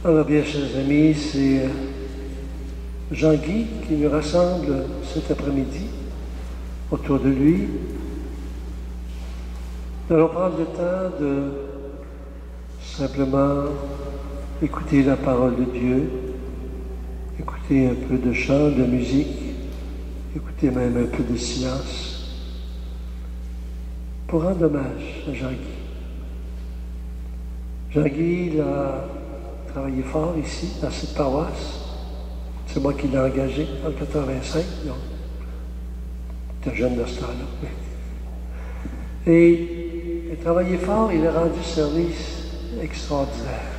Alors bien, chers amis, c'est Jean-Guy qui nous rassemble cet après-midi autour de lui. Nous allons prendre le temps de simplement écouter la parole de Dieu, écouter un peu de chant, de musique, écouter même un peu de silence, pour rendre hommage à Jean-Guy. Jean-Guy, il a travaillé fort ici, dans cette paroisse. C'est moi qui l'ai engagé en 85. Donc, j'étais jeune dans ce temps-là. Et il a travaillé fort, il a rendu service extraordinaire.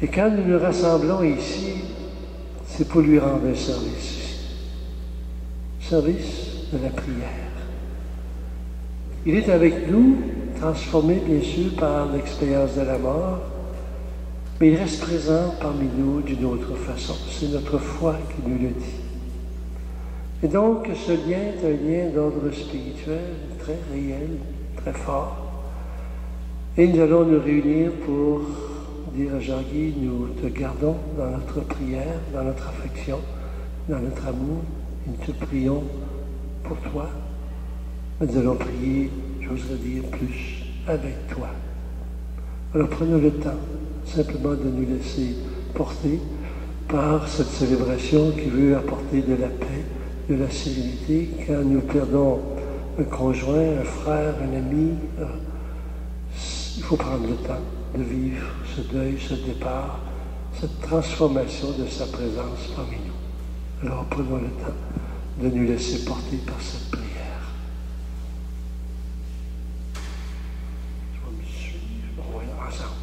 Et quand nous nous rassemblons ici, c'est pour lui rendre un service ici. Service de la prière. Il est avec nous, transformé bien sûr par l'expérience de la mort, mais il reste présent parmi nous d'une autre façon. C'est notre foi qui nous le dit. Et donc, ce lien est un lien d'ordre spirituel, très réel, très fort. Et nous allons nous réunir pour dire à Jean-Guy, nous te gardons dans notre prière, dans notre affection, dans notre amour, et nous te prions pour toi. Nous allons prier, j'oserais dire, plus avec toi. Alors prenons le temps simplement de nous laisser porter par cette célébration qui veut apporter de la paix, de la sérénité. Quand nous perdons un conjoint, un frère, un ami, il faut prendre le temps de vivre ce deuil, ce départ, cette transformation de sa présence parmi nous. Alors prenons le temps de nous laisser porter par cette prière. Je vais me suivre, on va aller ensemble.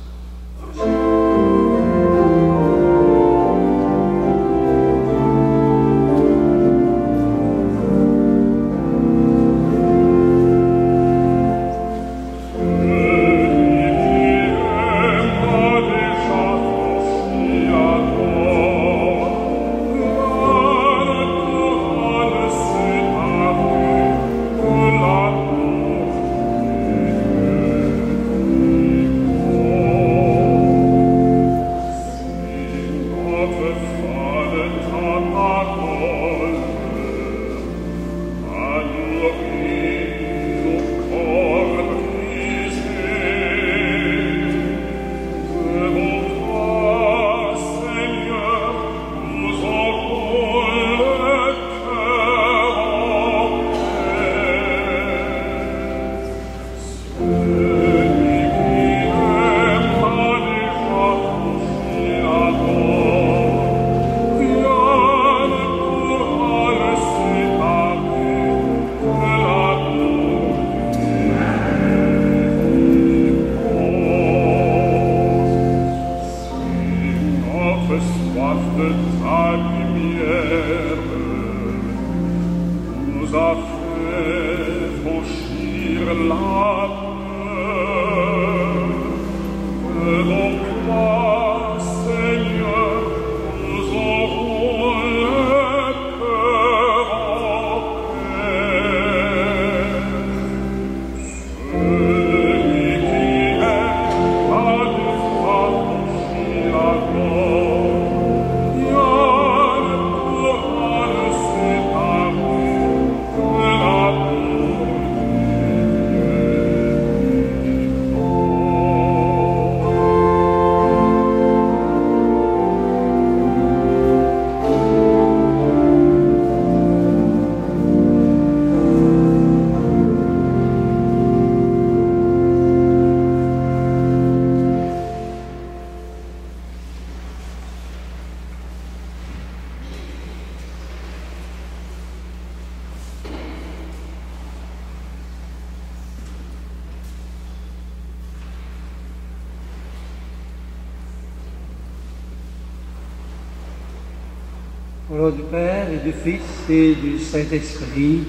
Au nom du Père et du Fils et du Saint-Esprit,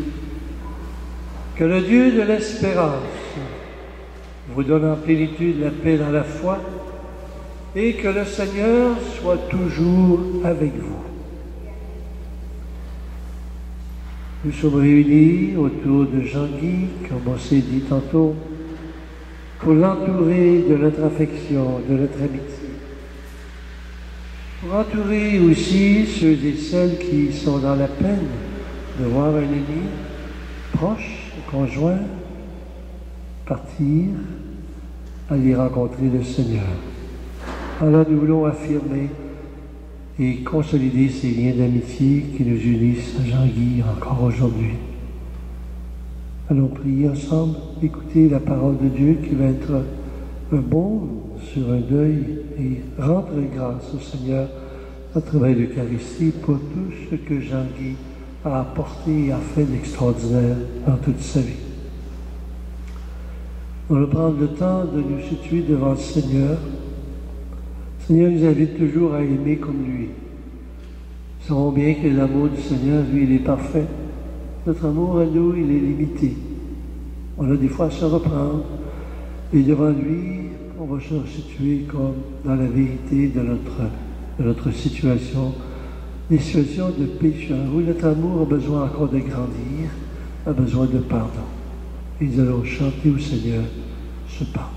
que le Dieu de l'espérance vous donne en plénitude la paix dans la foi et que le Seigneur soit toujours avec vous. Nous sommes réunis autour de Jean-Guy, comme on s'est dit tantôt, pour l'entourer de notre affection, de notre amitié. Pour entourer aussi ceux et celles qui sont dans la peine de voir un ami proche, un conjoint, partir, aller rencontrer le Seigneur. Alors nous voulons affirmer et consolider ces liens d'amitié qui nous unissent à Jean-Guy encore aujourd'hui. Allons prier ensemble, écouter la parole de Dieu qui va être un baume sur un deuil et rendre grâce au Seigneur à travers l'Eucharistie pour tout ce que Jean-Guy a apporté et a fait d'extraordinaire dans toute sa vie. On va prendre le temps de nous situer devant le Seigneur. Le Seigneur nous invite toujours à aimer comme lui. Nous savons bien que l'amour du Seigneur, lui, il est parfait. Notre amour à nous, il est limité. On a des fois à se reprendre. Et devant lui, on va se situer comme dans la vérité de notre situation, des situations de pécheur, où notre amour a besoin encore de grandir, a besoin de pardon. Et nous allons chanter au Seigneur ce pardon.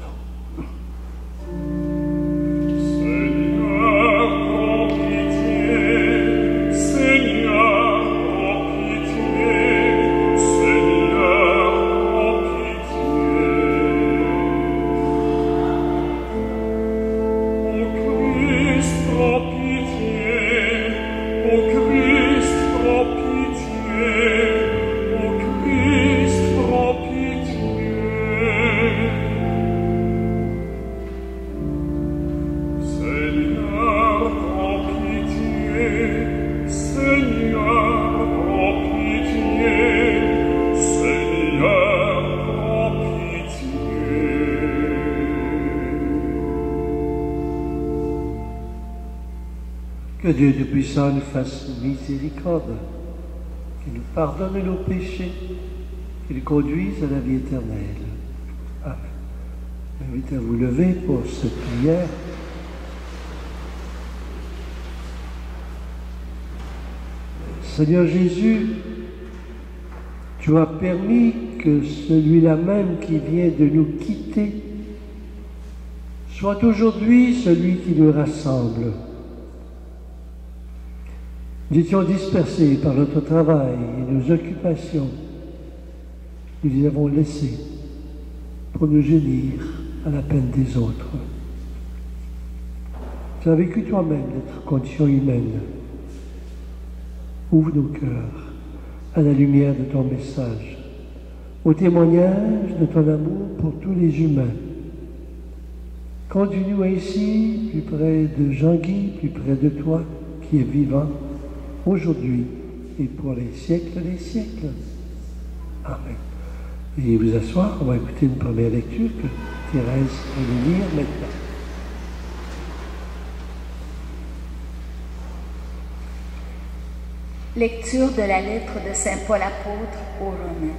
Que Dieu Tout-Puissant nous fasse miséricorde, qu'il nous pardonne nos péchés, qu'il nous conduise à la vie éternelle. Amen. Je vous invite à vous lever pour cette prière. Seigneur Jésus, tu as permis que celui-là même qui vient de nous quitter soit aujourd'hui celui qui nous rassemble. Nous étions dispersés par notre travail et nos occupations. Nous les avons laissés pour nous unir à la peine des autres. Tu as vécu toi-même notre condition humaine. Ouvre nos cœurs à la lumière de ton message, au témoignage de ton amour pour tous les humains. Conduis-nous ainsi plus près de Jean-Guy, plus près de toi qui es vivant, aujourd'hui et pour les siècles des siècles. Amen. Et vous asseoir, on va écouter une première lecture que Thérèse va nous lire maintenant. Lecture de la lettre de Saint Paul apôtre aux Romains.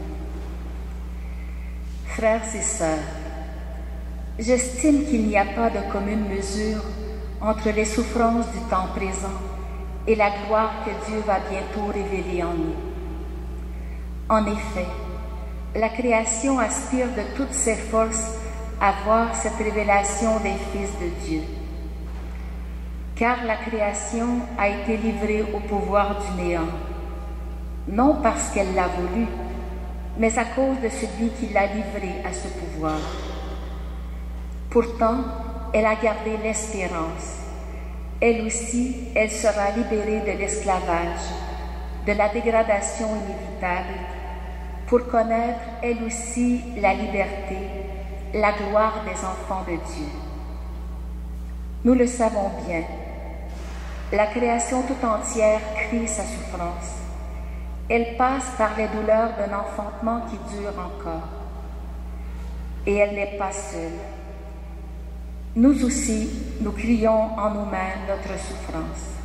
Frères et sœurs, j'estime qu'il n'y a pas de commune mesure entre les souffrances du temps présent et la gloire que Dieu va bientôt révéler en nous. En effet, la création aspire de toutes ses forces à voir cette révélation des fils de Dieu. Car la création a été livrée au pouvoir du néant, non parce qu'elle l'a voulu, mais à cause de celui qui l'a livrée à ce pouvoir. Pourtant, elle a gardé l'espérance. Elle aussi, elle sera libérée de l'esclavage, de la dégradation inévitable, pour connaître, elle aussi, la liberté, la gloire des enfants de Dieu. Nous le savons bien, la création tout entière crie sa souffrance. Elle passe par les douleurs d'un enfantement qui dure encore. Et elle n'est pas seule. Nous aussi, nous crions en nous-mêmes notre souffrance.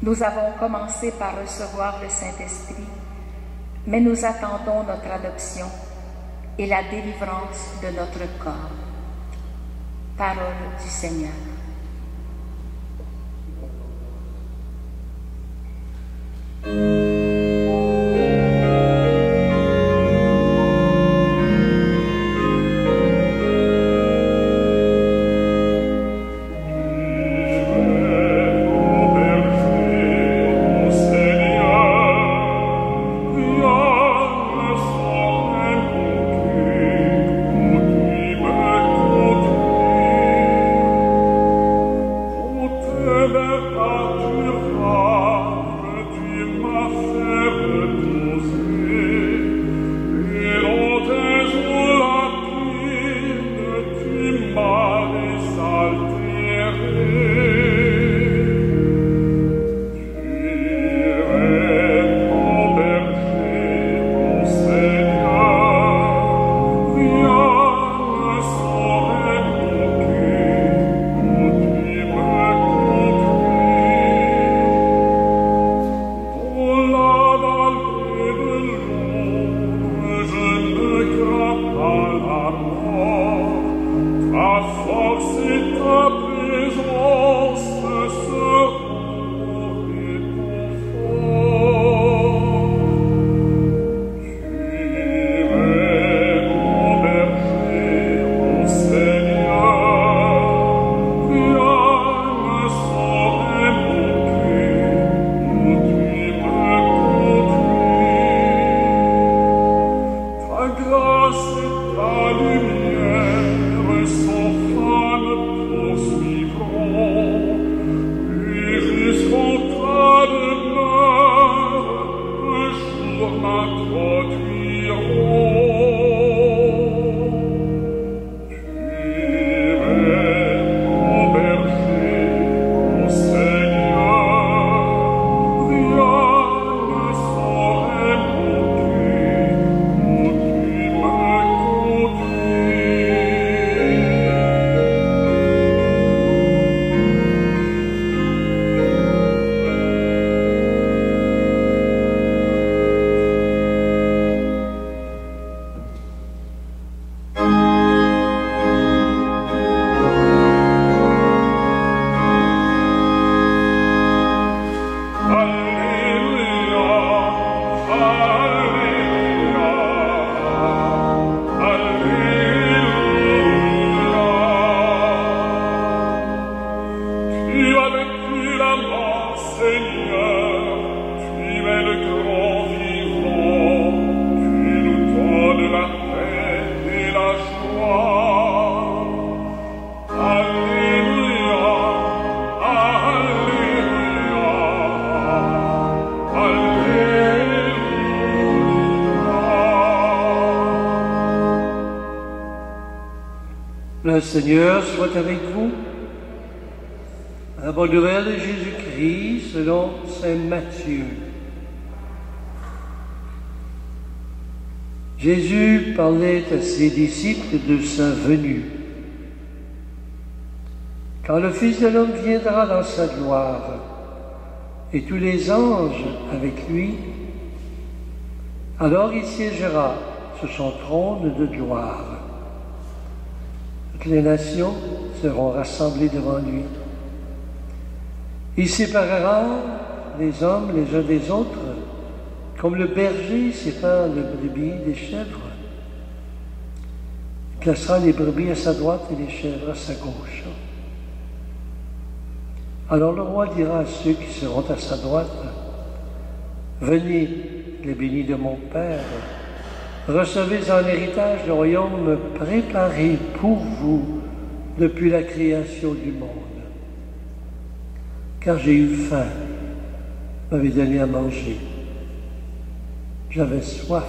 Nous avons commencé par recevoir le Saint-Esprit, mais nous attendons notre adoption et la délivrance de notre corps. Parole du Seigneur. Le Seigneur soit avec vous. La bonne nouvelle de Jésus-Christ selon saint Matthieu. Jésus parlait à ses disciples de sa venue. Quand le Fils de l'homme viendra dans sa gloire, et tous les anges avec lui, alors il siégera sur son trône de gloire. Toutes les nations seront rassemblées devant lui. Il séparera les hommes les uns des autres, comme le berger sépare le brebis des chèvres. Il placera les brebis à sa droite et les chèvres à sa gauche. Alors le roi dira à ceux qui seront à sa droite, « Venez, les bénis de mon Père, recevez en héritage le royaume préparé pour vous depuis la création du monde. Car j'ai eu faim, vous m'avez donné à manger. J'avais soif,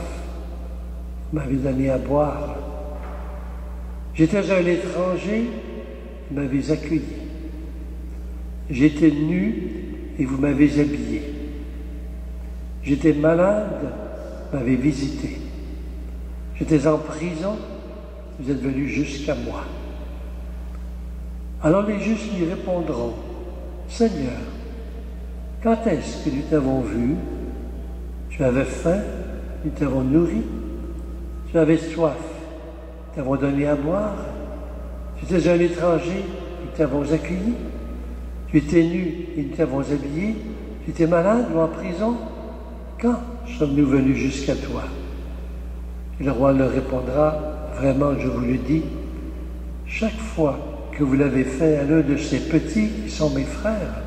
vous m'avez donné à boire. J'étais un étranger, vous m'avez accueilli. J'étais nu et vous m'avez habillé. J'étais malade, vous m'avez visité. J'étais en prison, vous êtes venus jusqu'à moi. » Alors les justes lui répondront, « Seigneur, quand est-ce que nous t'avons vu? Tu avais faim, nous t'avons nourri. Tu avais soif, nous t'avons donné à boire. Tu étais un étranger, nous t'avons accueilli. Tu étais nu et nous t'avons habillé. Tu étais malade ou en prison. Quand sommes-nous venus jusqu'à toi? » Et le roi leur répondra, « Vraiment, je vous le dis, chaque fois que vous l'avez fait à l'un de ces petits qui sont mes frères,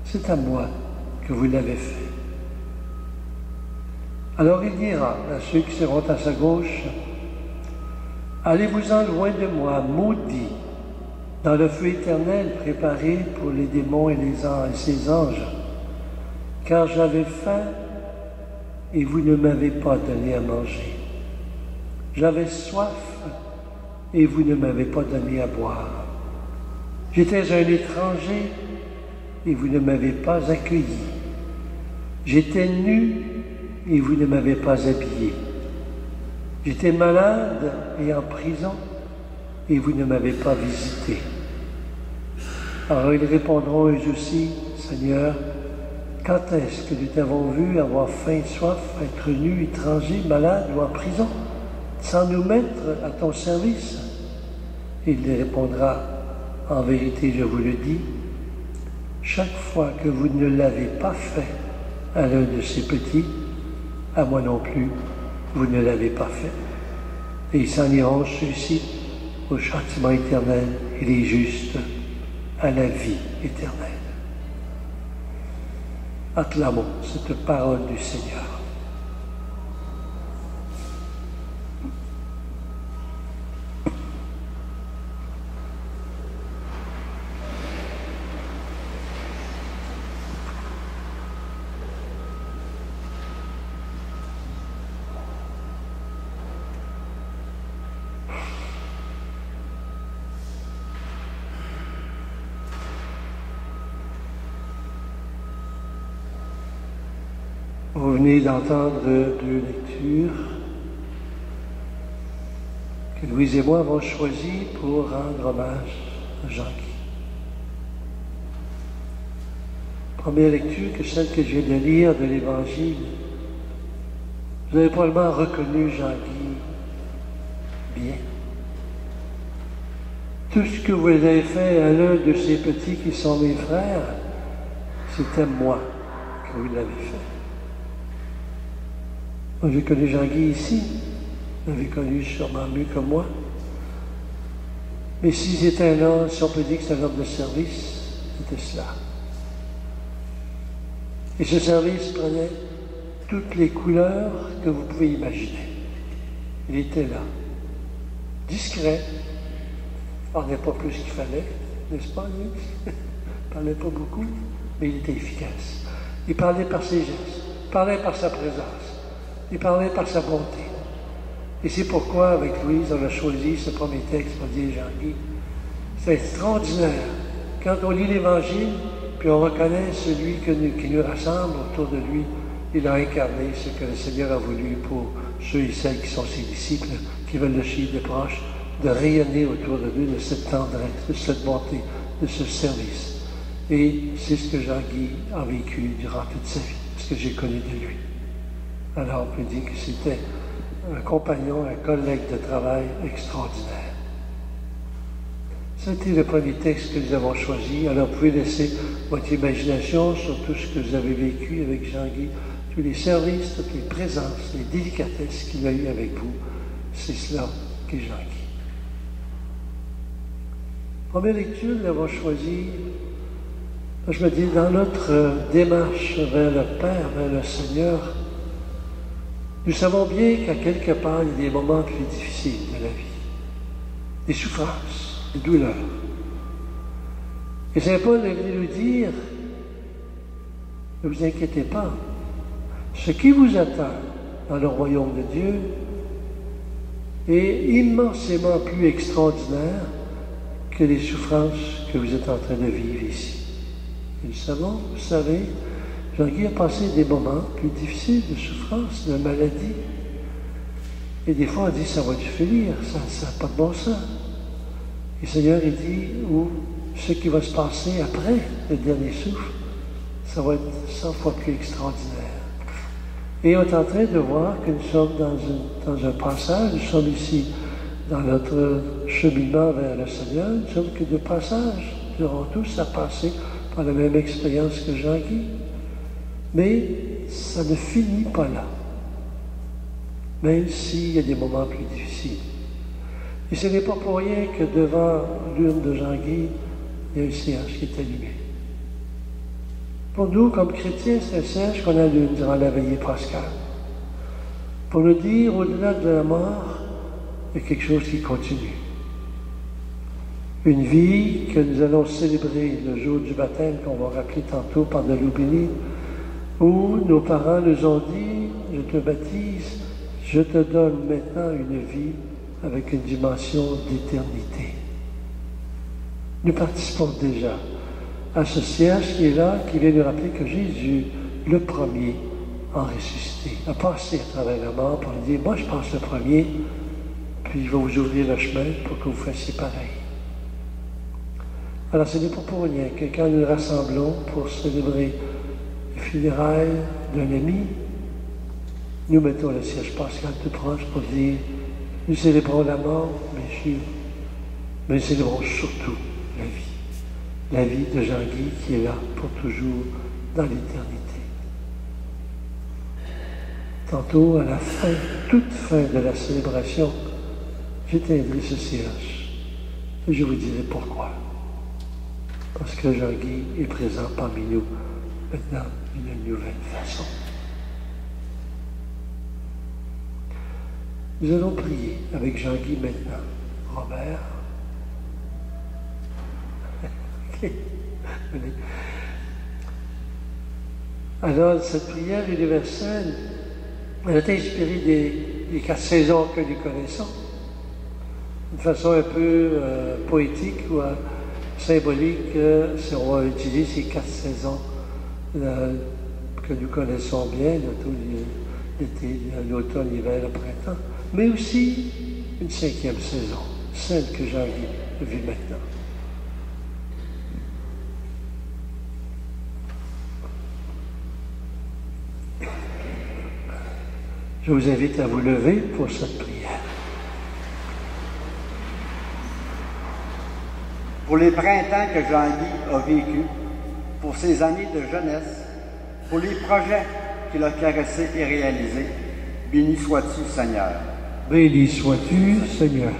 c'est à moi que vous l'avez fait. » Alors il dira à ceux qui seront à sa gauche, « Allez-vous-en loin de moi, maudits, dans le feu éternel préparé pour les démons et ses anges, car j'avais faim et vous ne m'avez pas donné à manger. J'avais soif et vous ne m'avez pas donné à boire. J'étais un étranger et vous ne m'avez pas accueilli. J'étais nu et vous ne m'avez pas habillé. J'étais malade et en prison et vous ne m'avez pas visité. » Alors ils répondront eux aussi, « Seigneur, quand est-ce que nous t'avons vu avoir faim, soif, être nu, étranger, malade ou en prison, sans nous mettre à ton service? Il lui répondra, en vérité, je vous le dis, chaque fois que vous ne l'avez pas fait à l'un de ces petits, à moi non plus, vous ne l'avez pas fait. Et ils s'en iront, ceux-ci, au châtiment éternel, et les justes à la vie éternelle. Acclamons cette parole du Seigneur. Vous venez d'entendre deux lectures que Louise et moi avons choisies pour rendre hommage à Jean-Guy. Première lecture que celle que je viens de lire de l'Évangile. Vous avez probablement reconnu Jean-Guy bien. Tout ce que vous avez fait à l'un de ces petits qui sont mes frères, c'était moi que vous l'avez fait. Moi, j'ai connu Jean-Guy ici. Vous l'avez connu sûrement mieux que moi. Mais si c'était un homme, si on peut dire que c'est un homme de service, c'était cela. Et ce service prenait toutes les couleurs que vous pouvez imaginer. Il était là. Discret. Il ne parlait pas plus qu'il fallait, n'est-ce pas, lui? Il ne parlait pas beaucoup, mais il était efficace. Il parlait par ses gestes, il parlait par sa présence. Il parlait par sa bonté. Et c'est pourquoi, avec Louise, on a choisi ce premier texte pour dire Jean-Guy. C'est extraordinaire. Quand on lit l'Évangile, puis on reconnaît celui qui nous rassemble autour de lui, il a incarné ce que le Seigneur a voulu pour ceux et celles qui sont ses disciples, qui veulent le suivre de proche, de rayonner autour de lui de cette tendresse, de cette bonté, de ce service. Et c'est ce que Jean-Guy a vécu durant toute sa vie, ce que j'ai connu de lui. Alors on peut dire que c'était un compagnon, un collègue de travail extraordinaire. C'était le premier texte que nous avons choisi. Alors vous pouvez laisser votre imagination sur tout ce que vous avez vécu avec Jean-Guy, tous les services, toutes les présences, les délicatesses qu'il a eues avec vous. C'est cela qu'est Jean-Guy. Première lecture, nous l'avons choisi. Je me dis, dans notre démarche vers le Père, vers le Seigneur, nous savons bien qu'à quelque part, il y a des moments plus difficiles de la vie, des souffrances, des douleurs. Et Saint Paul est venu nous dire, ne vous inquiétez pas, ce qui vous attend dans le royaume de Dieu est immensément plus extraordinaire que les souffrances que vous êtes en train de vivre ici. Et nous savons, vous savez, Jean-Guy a passé des moments plus difficiles de souffrance, de maladie. Et des fois, on dit, ça va te finir, ça n'a pas de bon sens. Et le Seigneur, il dit, ou ce qui va se passer après le dernier souffle, ça va être 100 fois plus extraordinaire. Et on est en train de voir que nous sommes dans un passage, nous sommes ici dans notre cheminement vers le Seigneur, nous sommes que de passage. Nous aurons tous à passer par la même expérience que Jean-Guy. Mais ça ne finit pas là, même s'il y a des moments plus difficiles. Et ce n'est pas pour rien que devant l'urne de Jean-Guy, il y a un cierge qui est allumé. Pour nous, comme chrétiens, c'est un cierge qu'on allume durant la veillée pascale. Pour nous dire, au-delà de la mort, il y a quelque chose qui continue. Une vie que nous allons célébrer le jour du baptême, qu'on va rappeler tantôt par de l'eau bénie, où nos parents nous ont dit, je te baptise, je te donne maintenant une vie avec une dimension d'éternité. Nous participons déjà à ce cierge qui est là, qui vient nous rappeler que Jésus, le premier, en ressuscité, a passé à travers la mort pour nous dire, moi je passe le premier, puis je vais vous ouvrir le chemin pour que vous fassiez pareil. Alors ce n'est pas pour rien que quand nous nous rassemblons pour célébrer les funérailles d'un ami, nous mettons le cierge pascal tout proche pour dire, nous célébrons la mort, bien sûr, Mais célébrons surtout la vie. La vie de Jean-Guy qui est là pour toujours dans l'éternité. Tantôt, à la fin, toute fin de la célébration, j'éteindrai ce cierge et je vous dirai pourquoi. Parce que Jean-Guy est présent parmi nous maintenant d'une nouvelle façon. Nous allons prier avec Jean-Guy maintenant. Robert. Okay. Alors, cette prière universelle, elle est inspirée des 4 saisons que nous connaissons, d'une façon un peu poétique ou symbolique. Si on va utiliser ces 4 saisons que nous connaissons bien, l'été, l'automne, l'hiver, le printemps, mais aussi une 5e saison, celle que Jean-Guy vit maintenant. Je vous invite à vous lever pour cette prière. Pour les printemps que Jean-Guy a vécus, pour ses années de jeunesse, pour les projets qu'il a caressés et réalisés, béni sois-tu, Seigneur. Béni sois-tu, Seigneur.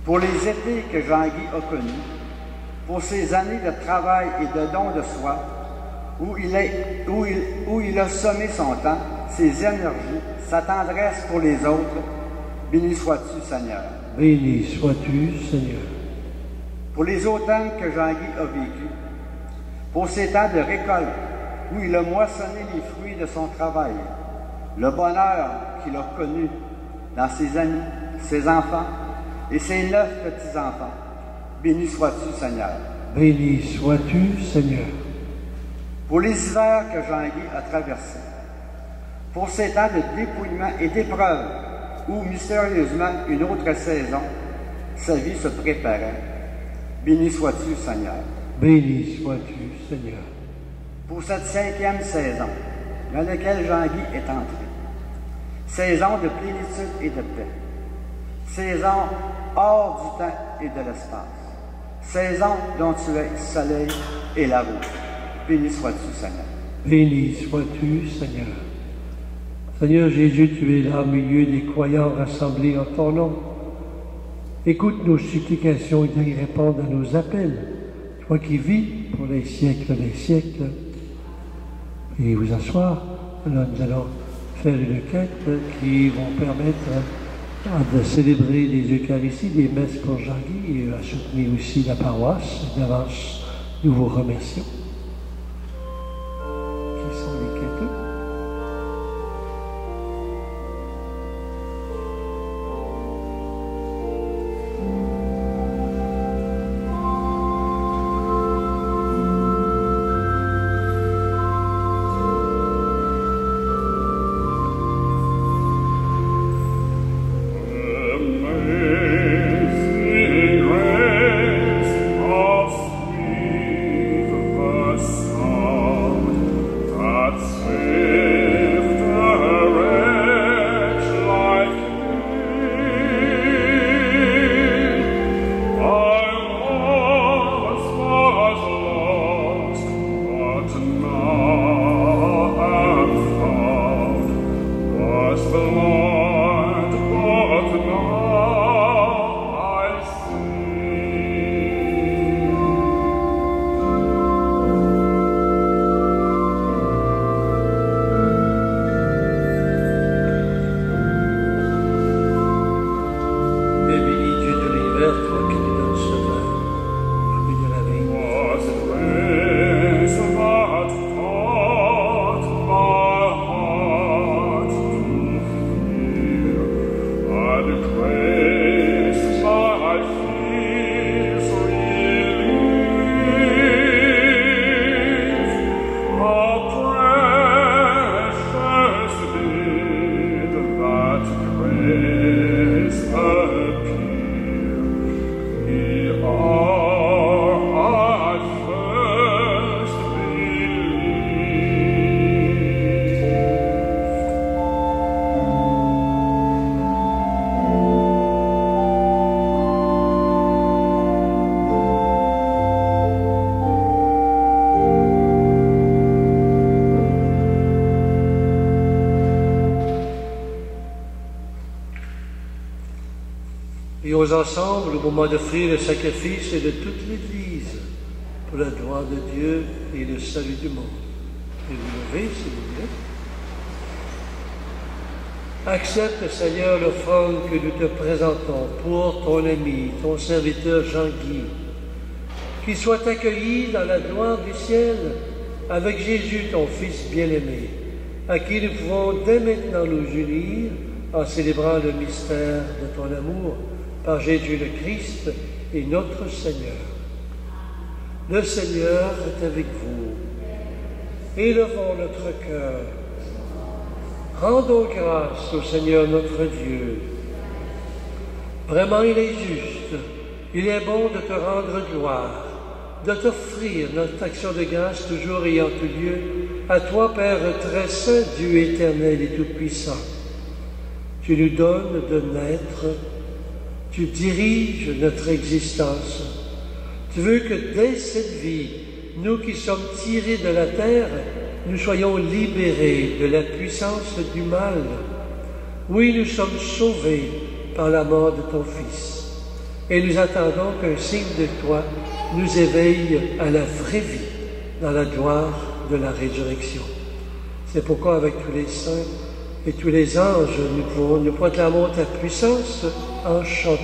Pour les étés que Jean-Guy a connus, pour ses années de travail et de don de soi, où il a sommé son temps, ses énergies, sa tendresse pour les autres, béni sois-tu, Seigneur. Béni sois-tu, Seigneur. Pour les automnes que Jean-Guy a vécus, pour ces temps de récolte, où il a moissonné les fruits de son travail, le bonheur qu'il a connu dans ses amis, ses enfants et ses 9 petits-enfants, béni sois-tu, Seigneur. Béni sois-tu, Seigneur. Pour les hivers que Jean-Guy a traversés, pour ces temps de dépouillement et d'épreuve, où mystérieusement une autre saison, sa vie se préparait, béni sois-tu, Seigneur. Béni sois-tu, Seigneur. Pour cette 5e saison, dans laquelle Jean-Guy est entré, saison de plénitude et de paix, saison hors du temps et de l'espace, saison dont tu es soleil et la route. Béni sois-tu, Seigneur. Béni sois-tu, Seigneur. Seigneur Jésus, tu es là au milieu des croyants rassemblés en ton nom. Écoute nos supplications et réponds à nos appels. Toi qui vis pour les siècles des siècles. Et vous asseoir. Alors nous allons faire une quête qui vont permettre de célébrer les Eucharisties, des messes pour Jean-Guy et à soutenir aussi la paroisse. D'avance, nous vous remercions. Qui sont les quêteux? Sweet the sound that Prions ensemble au moment d'offrir le sacrifice de toute l'Église pour la gloire de Dieu et le salut du monde. Et vous levez, s'il vous plaît. Accepte, Seigneur, l'offrande que nous te présentons pour ton ami, ton serviteur Jean-Guy, qu'il soit accueilli dans la gloire du ciel avec Jésus, ton Fils bien-aimé, à qui nous pouvons dès maintenant nous unir en célébrant le mystère de ton amour par Jésus le Christ et notre Seigneur. Le Seigneur est avec vous. Élevons notre cœur. Rendons grâce au Seigneur notre Dieu. Vraiment, il est juste, il est bon de te rendre gloire, de t'offrir notre action de grâce toujours ayant eu lieu à toi, Père très saint, Dieu éternel et tout-puissant. Tu nous donnes de naître, tu diriges notre existence. Tu veux que dès cette vie, nous qui sommes tirés de la terre, nous soyons libérés de la puissance du mal. Oui, nous sommes sauvés par la mort de ton Fils. Et nous attendons qu'un signe de toi nous éveille à la vraie vie, dans la gloire de la résurrection. C'est pourquoi avec tous les saints et tous les anges, nous proclamons ta puissance en chantant.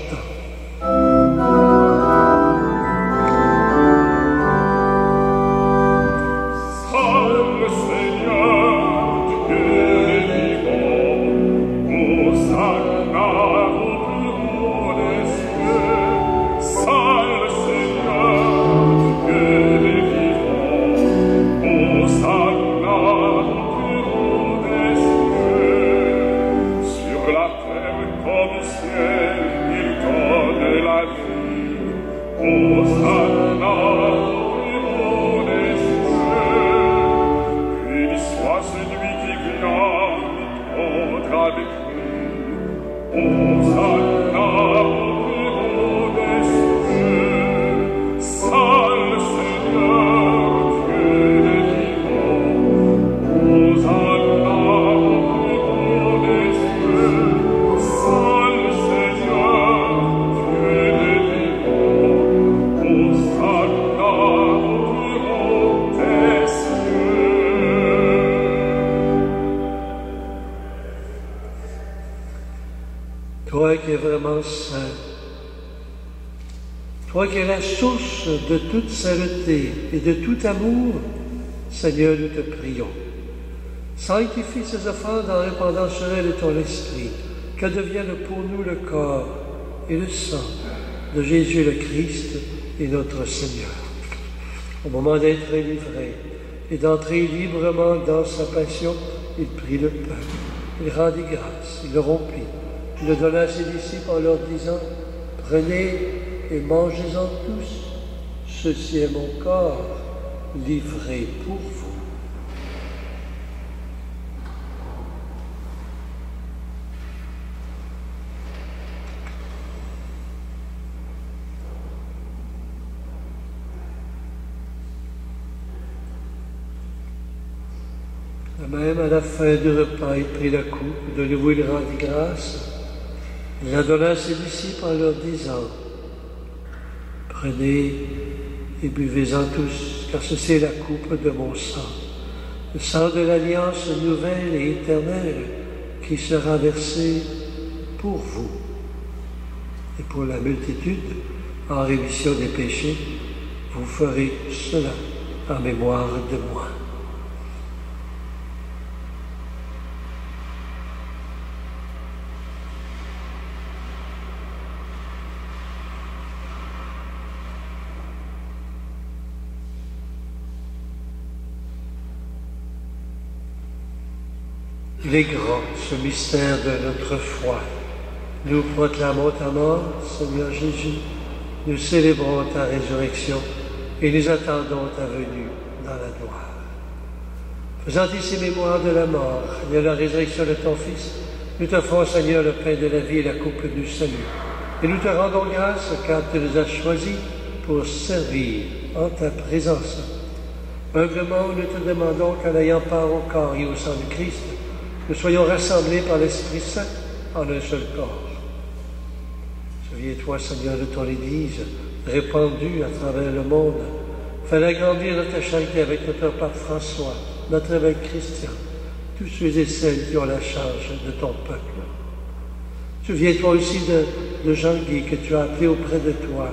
Toi qui es vraiment saint, toi qui es la source de toute sainteté et de tout amour, Seigneur, nous te prions. Sanctifie ces offrandes en répandant sur elles ton esprit, que devienne pour nous le corps et le sang de Jésus le Christ et notre Seigneur. Au moment d'être livré et d'entrer librement dans sa passion, il prit le pain, il rendit grâce, il le rompit, il le donna à ses disciples en leur disant « Prenez et mangez-en tous, ceci est mon corps livré pour vous. » Même à la fin du repas, il prit la coupe, de nouveau il rendit grâce, il la donna à ses disciples en leur disant « Prenez et buvez-en tous, car ceci est la coupe de mon sang, le sang de l'alliance nouvelle et éternelle qui sera versé pour vous et pour la multitude en rémission des péchés. Vous ferez cela en mémoire de moi. » Il est grand, ce mystère de notre foi. Nous proclamons ta mort, Seigneur Jésus. Nous célébrons ta résurrection et nous attendons ta venue dans la gloire. Faisant ici mémoire de la mort et de la résurrection de ton Fils, nous t'offrons, Seigneur, le pain de la vie et la coupe du salut. Et nous te rendons grâce car tu nous as choisis pour servir en ta présence. Humblement, nous te demandons qu'en ayant part au corps et au sang du Christ, nous soyons rassemblés par l'Esprit Saint en un seul corps. Souviens-toi, Seigneur, de ton Église répandue à travers le monde. Fais-la grandir de ta charité avec notre pape François, notre évêque Christian, tous ceux et celles qui ont la charge de ton peuple. Souviens-toi aussi de Jean-Guy que tu as appelé auprès de toi.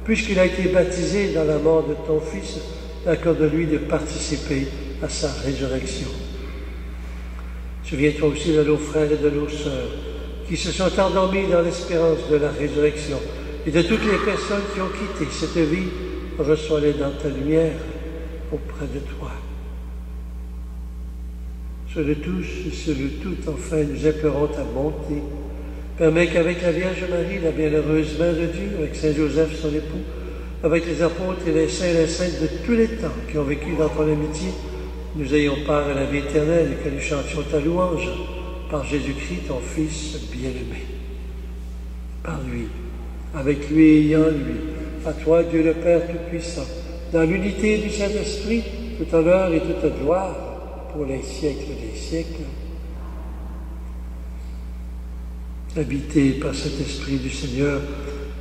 Puisqu'il a été baptisé dans la mort de ton Fils, accorde-lui de participer à sa résurrection. Souviens-toi aussi de nos frères et de nos sœurs qui se sont endormis dans l'espérance de la résurrection et de toutes les personnes qui ont quitté cette vie. Reçois-les dans ta lumière auprès de toi. Sur le tous et sur le tout, enfin, nous implorons ta bonté. Permets qu'avec la Vierge Marie, la bienheureuse Mère de Dieu, avec Saint Joseph, son époux, avec les apôtres et les saints et les saintes de tous les temps qui ont vécu dans ton amitié, nous ayons part à la vie éternelle et que nous chantions ta louange par Jésus-Christ, ton Fils bien-aimé. Par lui, avec lui et en lui, à toi, Dieu le Père Tout-Puissant, dans l'unité du Saint-Esprit, tout honneur et toute gloire pour les siècles des siècles. Habités par cet Esprit du Seigneur,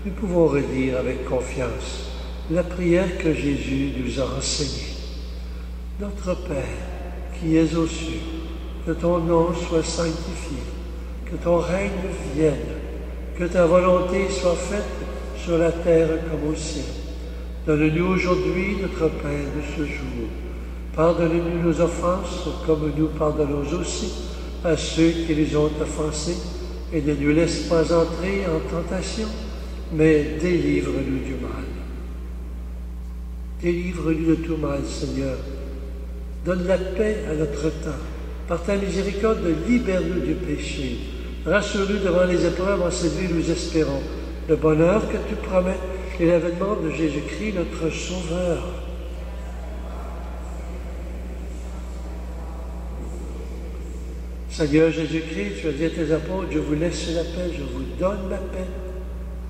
nous pouvons redire avec confiance la prière que Jésus nous a enseignée. Notre Père, qui es aux cieux, que ton nom soit sanctifié, que ton règne vienne, que ta volonté soit faite sur la terre comme au ciel. Donne-nous aujourd'hui notre pain de ce jour. Pardonne-nous nos offenses, comme nous pardonnons aussi à ceux qui les ont offensés, et ne nous laisse pas entrer en tentation, mais délivre-nous du mal. Délivre-nous de tout mal, Seigneur. Donne la paix à notre temps. Par ta miséricorde, libère-nous du péché. Rassure-nous devant les épreuves en cette vie, nous espérons le bonheur que tu promets et l'avènement de Jésus-Christ, notre Sauveur. Seigneur Jésus-Christ, tu as dit à tes apôtres, je vous laisse la paix, je vous donne la paix.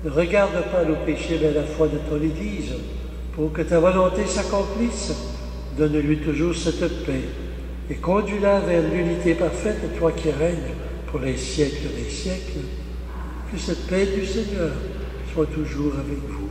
Ne regarde pas nos péchés, mais la foi de ton Église, pour que ta volonté s'accomplisse. Donne-lui toujours cette paix et conduis-la vers l'unité parfaite, toi qui règnes pour les siècles des siècles. Que cette paix du Seigneur soit toujours avec vous.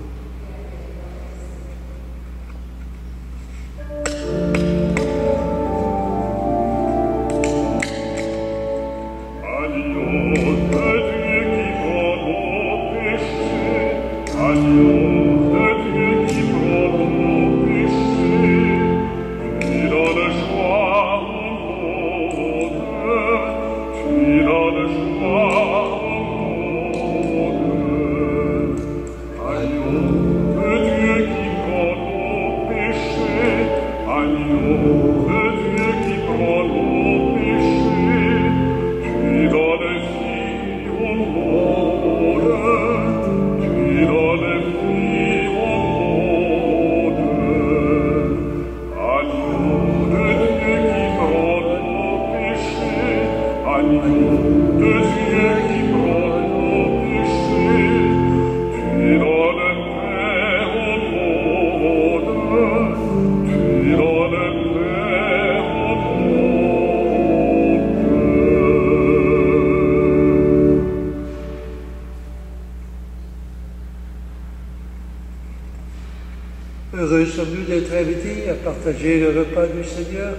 Heureux sommes-nous d'être invités à partager le repas du Seigneur.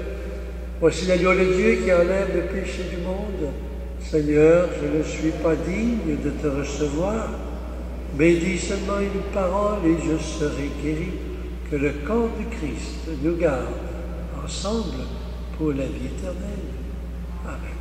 Voici l'agneau de Dieu qui enlève le péché du monde. Seigneur, je ne suis pas digne de te recevoir, mais dis seulement une parole et je serai guéri. Que le corps du Christ nous garde ensemble pour la vie éternelle. Amen.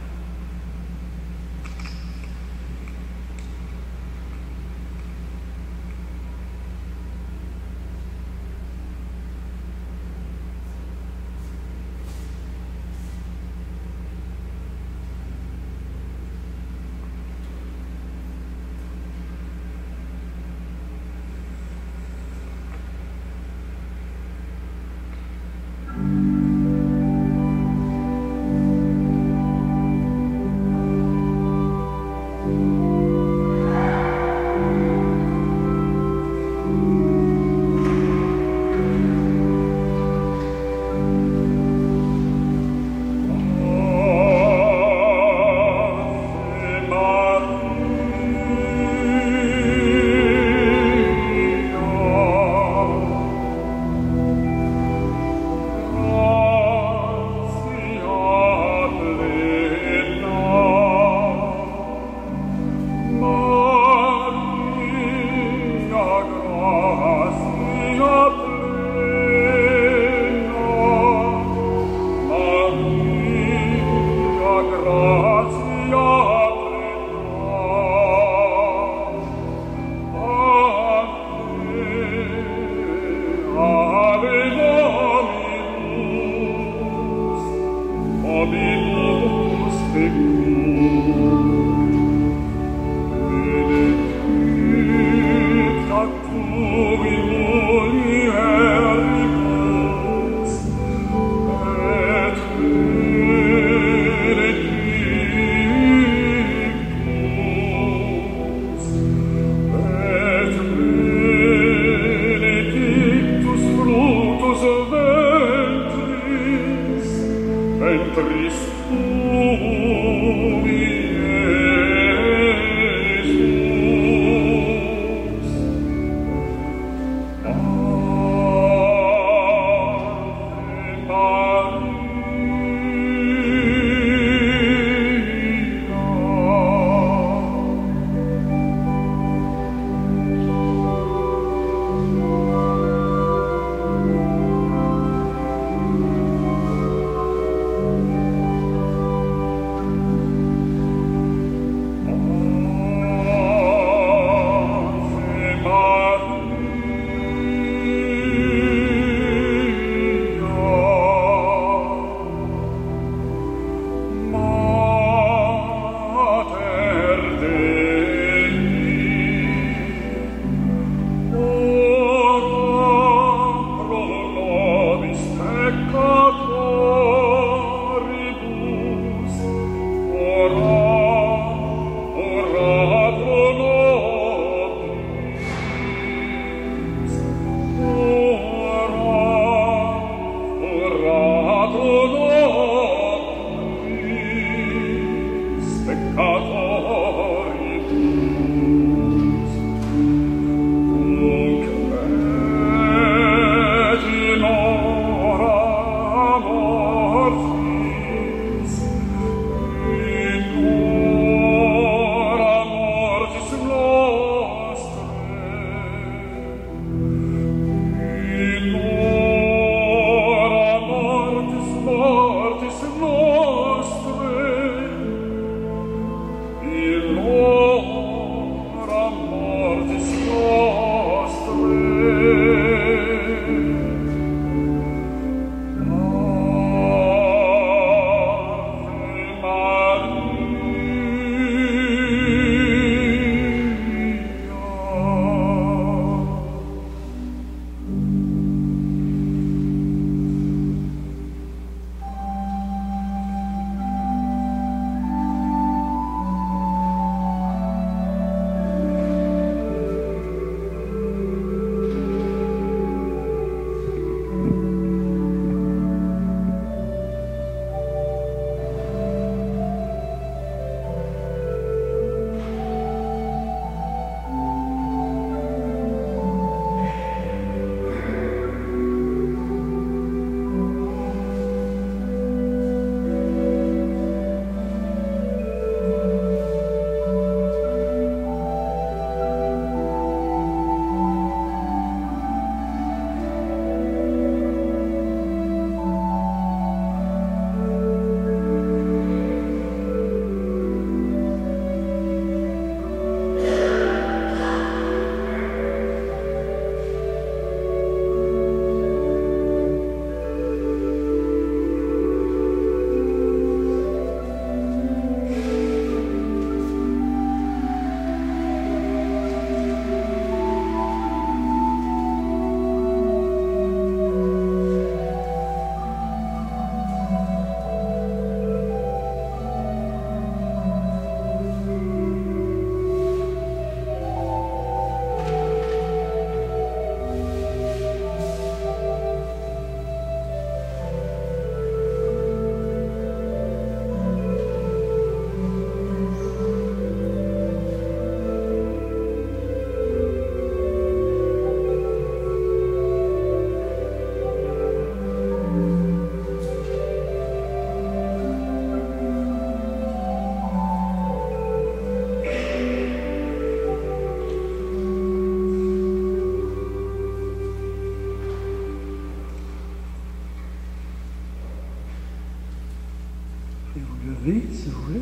lever, si vous voulez.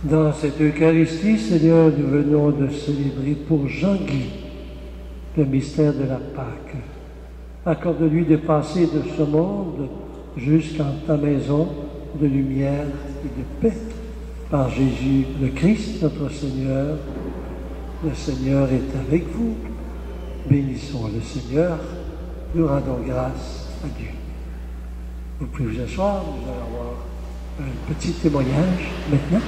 Dans cette Eucharistie, Seigneur, nous venons de célébrer pour Jean-Guy le mystère de la Pâque. Accorde-lui de passer de ce monde jusqu'en ta maison de lumière et de paix. Par Jésus le Christ, notre Seigneur, le Seigneur est avec vous. Bénissons le Seigneur, nous rendons grâce à Dieu. Vous pouvez vous asseoir, nous allons avoir un petit témoignage maintenant.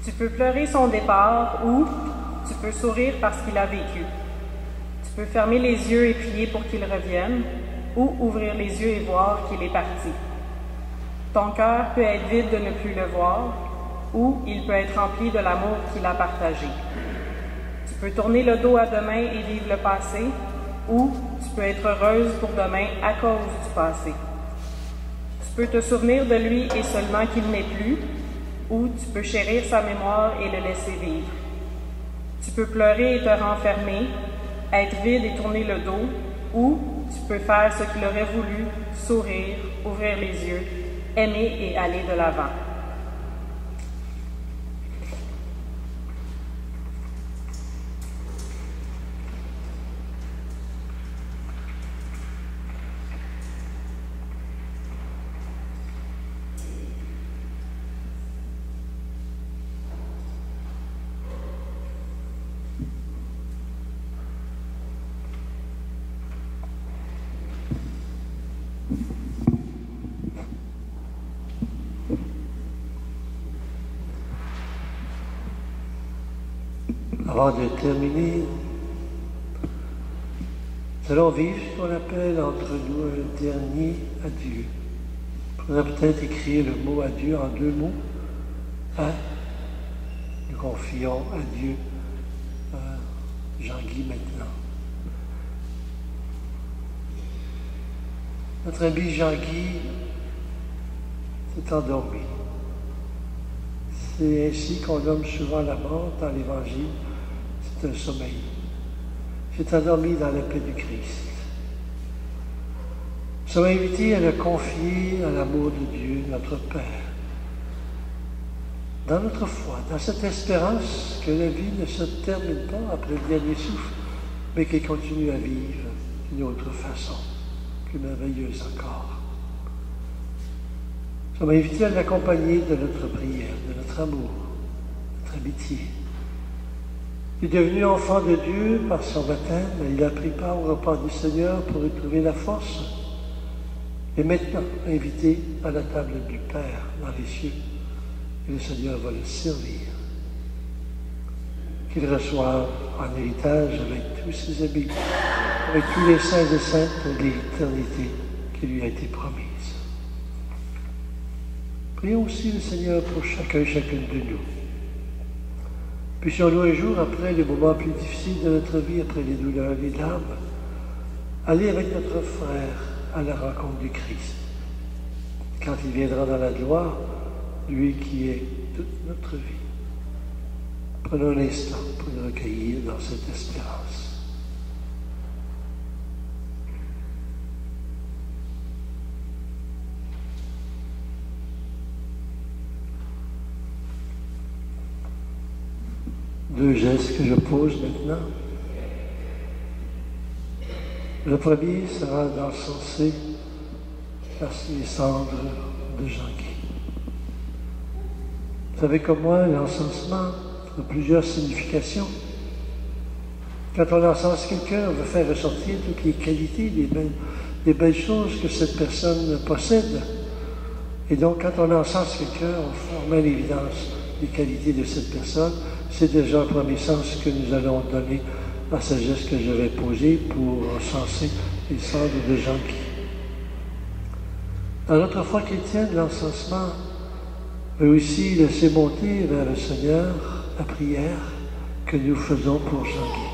Tu peux pleurer son départ ou tu peux sourire parce qu'il a vécu. Tu peux fermer les yeux et prier pour qu'il revienne ou ouvrir les yeux et voir qu'il est parti. Ton cœur peut être vide de ne plus le voir ou il peut être rempli de l'amour qu'il a partagé. Tu peux tourner le dos à demain et vivre le passé ou tu peux être heureuse pour demain à cause du passé. Tu peux te souvenir de lui et seulement qu'il n'est plus, ou tu peux chérir sa mémoire et le laisser vivre. Tu peux pleurer et te renfermer, être vide et tourner le dos, ou tu peux faire ce qu'il aurait voulu, sourire, ouvrir les yeux, aimer et aller de l'avant. Avant de terminer, nous allons vivre ce qu'on appelle entre nous un dernier adieu. On pourrait peut-être écrire le mot adieu en 2 mots. Nous confions à Dieu Jean-Guy maintenant. Notre ami Jean-Guy s'est endormi. C'est ainsi qu'on nomme souvent la mort dans l'Évangile. C'est un sommeil. C'est endormi dans la paix du Christ. Nous sommes invités à le confier à l'amour de Dieu, notre Père. Dans notre foi, dans cette espérance que la vie ne se termine pas après le dernier souffle, mais qu'elle continue à vivre d'une autre façon, plus merveilleuse encore. Nous sommes invités à l'accompagner de notre prière, de notre amour, notre amitié. Il est devenu enfant de Dieu par son baptême, il a pris part au repas du Seigneur pour retrouver la force. Et maintenant, invité à la table du Père dans les cieux, et le Seigneur va le servir. Qu'il reçoive en héritage avec tous ses amis, avec tous les saints et saintes de l'éternité qui lui a été promise. Prions aussi le Seigneur pour chacun et chacune de nous. Puissions-nous un jour, après les moments plus difficiles de notre vie, après les douleurs et les larmes, aller avec notre frère à la rencontre du Christ. Quand il viendra dans la gloire, lui qui est toute notre vie. Prenons un instant pour nous recueillir dans cette espérance. Deux gestes que je pose maintenant. Le premier sera d'encenser les cendres de Jean-Guy. Vous savez comme moi, l'encensement a plusieurs significations. Quand on encense quelqu'un, on veut faire ressortir toutes les qualités, les belles choses que cette personne possède. Et donc, quand on encense quelqu'un, on met en évidence les qualités de cette personne. C'est déjà un premier sens que nous allons donner à ce geste que je vais poser pour encenser les cendres de Jean-Guy. Dans notre foi chrétienne, l'encensement veut aussi laisser monter vers le Seigneur la prière que nous faisons pour Jean-Guy.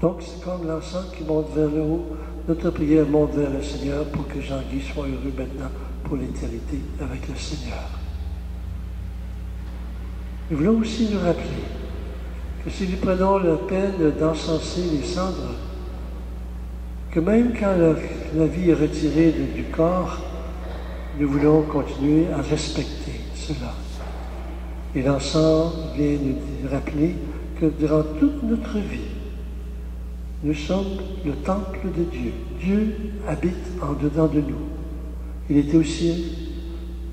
Donc, c'est comme l'encens qui monte vers le haut. Notre prière monte vers le Seigneur pour que Jean-Guy soit heureux maintenant pour l'éternité avec le Seigneur. Nous voulons aussi nous rappeler que si nous prenons la peine d'encenser les cendres, que même quand la vie est retirée du corps, nous voulons continuer à respecter cela. Et l'encens vient nous rappeler que durant toute notre vie, nous sommes le temple de Dieu. Dieu habite en dedans de nous. Il était aussi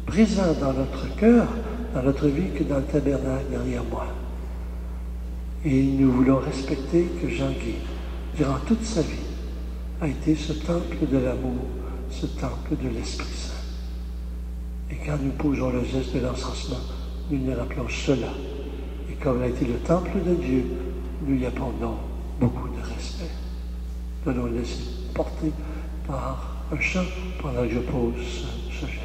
présent dans notre cœur, dans notre vie, que dans le tabernacle derrière moi. Et nous voulons respecter que Jean-Guy, durant toute sa vie, a été ce temple de l'amour, ce temple de l'Esprit Saint. Et quand nous posons le geste de l'encensement, nous nous rappelons cela. Et comme il a été le temple de Dieu, nous y apportons beaucoup de respect. Nous allons laisser porter par un chant pendant que je pose ce geste.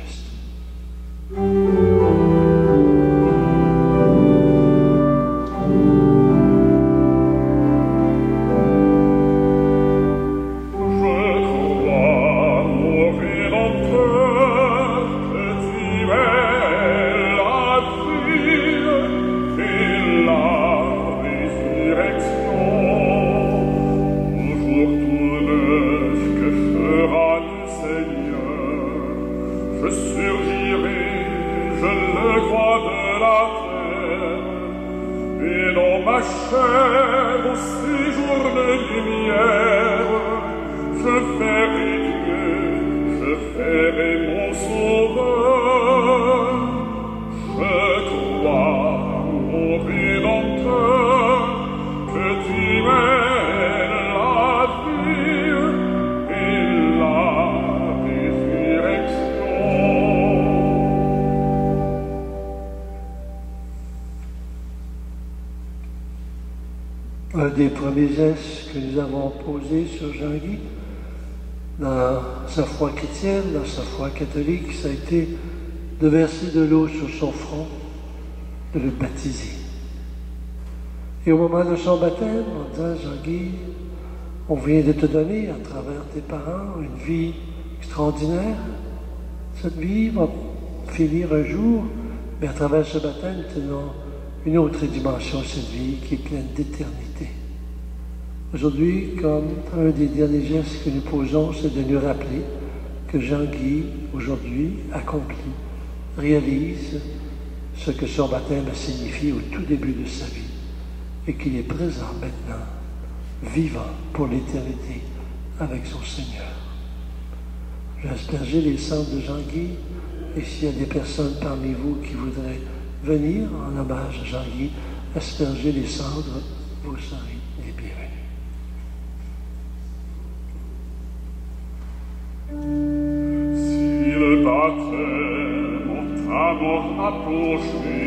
Un des premiers gestes que nous avons posés sur Jean-Guy, dans sa foi chrétienne, dans sa foi catholique, ça a été de verser de l'eau sur son front, de le baptiser. Et au moment de son baptême, on disant, Jean-Guy, on vient de te donner à travers tes parents une vie extraordinaire. Cette vie va finir un jour, mais à travers ce baptême, nous tenons une autre dimension à cette vie qui est pleine d'éternité. Aujourd'hui, comme un des derniers gestes que nous posons, c'est de nous rappeler que Jean-Guy, aujourd'hui, accomplit, réalise ce que son baptême a signifié au tout début de sa vie et qu'il est présent maintenant, vivant pour l'éternité avec son Seigneur. Je vais asperger les cendres de Jean-Guy et s'il y a des personnes parmi vous qui voudraient venir en hommage à Jean-Guy, asperger les cendres, vous serez les bienvenus. Si le baptême t'a mort approché,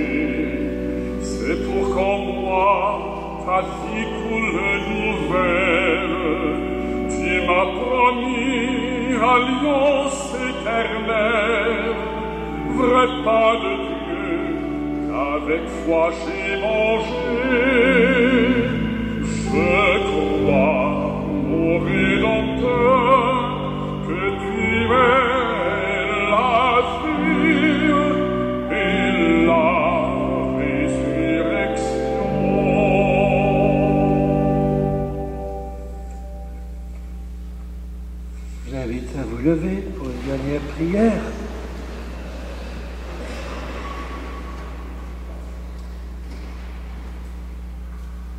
c'est pour qu'en moi ta vie coule nouvelle. Tu m'as promis alliance éternelle, vrai pas de Dieu, avec foi j'ai mangé. Je crois, mon Rédempteur, que tu es la vie et la résurrection. Je vous invite à vous lever pour une dernière prière.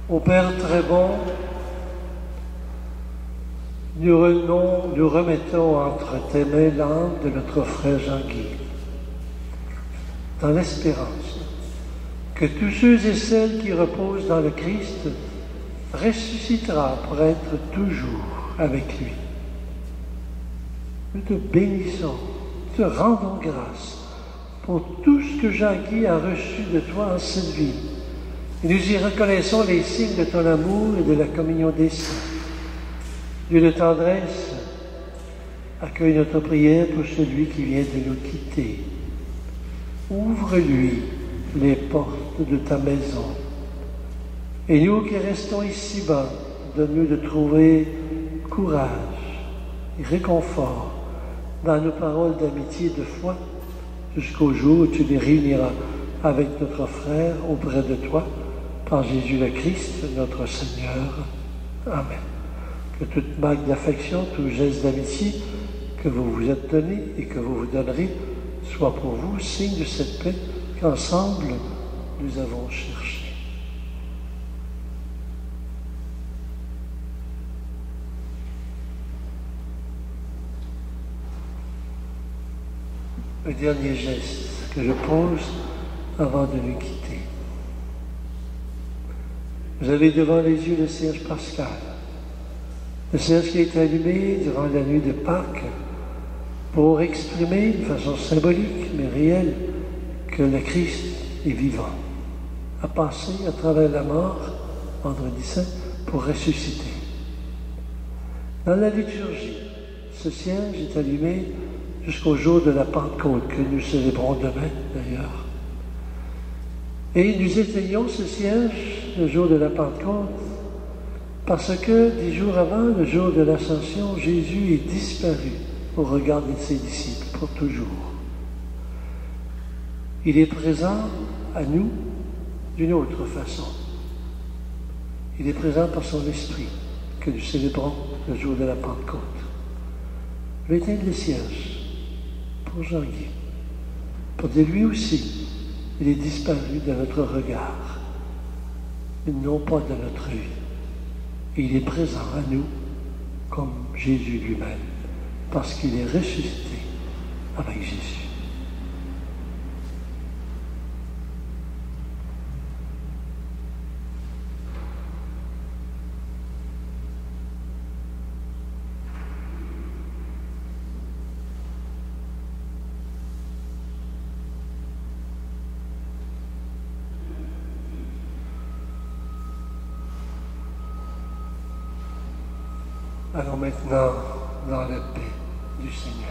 Ô Père très bon, nous remettons entre tes mains l'âme de notre frère Jean-Guy, dans l'espérance que tous ceux et celles qui reposent dans le Christ ressuscitera pour être toujours avec lui. Nous te bénissons, te rendons grâce pour tout ce que Jean-Guy a reçu de toi en cette vie. Et nous y reconnaissons les signes de ton amour et de la communion des saints. Dieu de tendresse, accueille notre prière pour celui qui vient de nous quitter. Ouvre-lui les portes de ta maison. Et nous qui restons ici-bas, donne-nous de trouver courage et réconfort dans nos paroles d'amitié et de foi, jusqu'au jour où tu les réuniras avec notre frère auprès de toi, par Jésus le Christ, notre Seigneur. Amen. Que toute marque d'affection, tout geste d'amitié que vous vous êtes donné et que vous vous donnerez soit pour vous signe de cette paix qu'ensemble nous avons cherchée. Le dernier geste que je pose avant de nous quitter. Vous avez devant les yeux le cierge pascal, le cierge qui est allumé durant la nuit de Pâques pour exprimer de façon symbolique mais réelle que le Christ est vivant, a passé à travers la mort, vendredi saint, pour ressusciter. Dans la liturgie, ce cierge est allumé jusqu'au jour de la Pentecôte, que nous célébrons demain d'ailleurs. Et nous éteignons ce cierge le jour de la Pentecôte parce que 10 jours avant, le jour de l'Ascension, Jésus est disparu au regard de ses disciples pour toujours. Il est présent à nous d'une autre façon. Il est présent par son esprit que nous célébrons le jour de la Pentecôte. Je vais éteindre le cierge pour Jean-Guy, pour dire lui aussi, il est disparu de notre regard, et non pas de notre vie. Et il est présent à nous comme Jésus lui-même, parce qu'il est ressuscité avec Jésus. Allons maintenant dans la paix du Seigneur.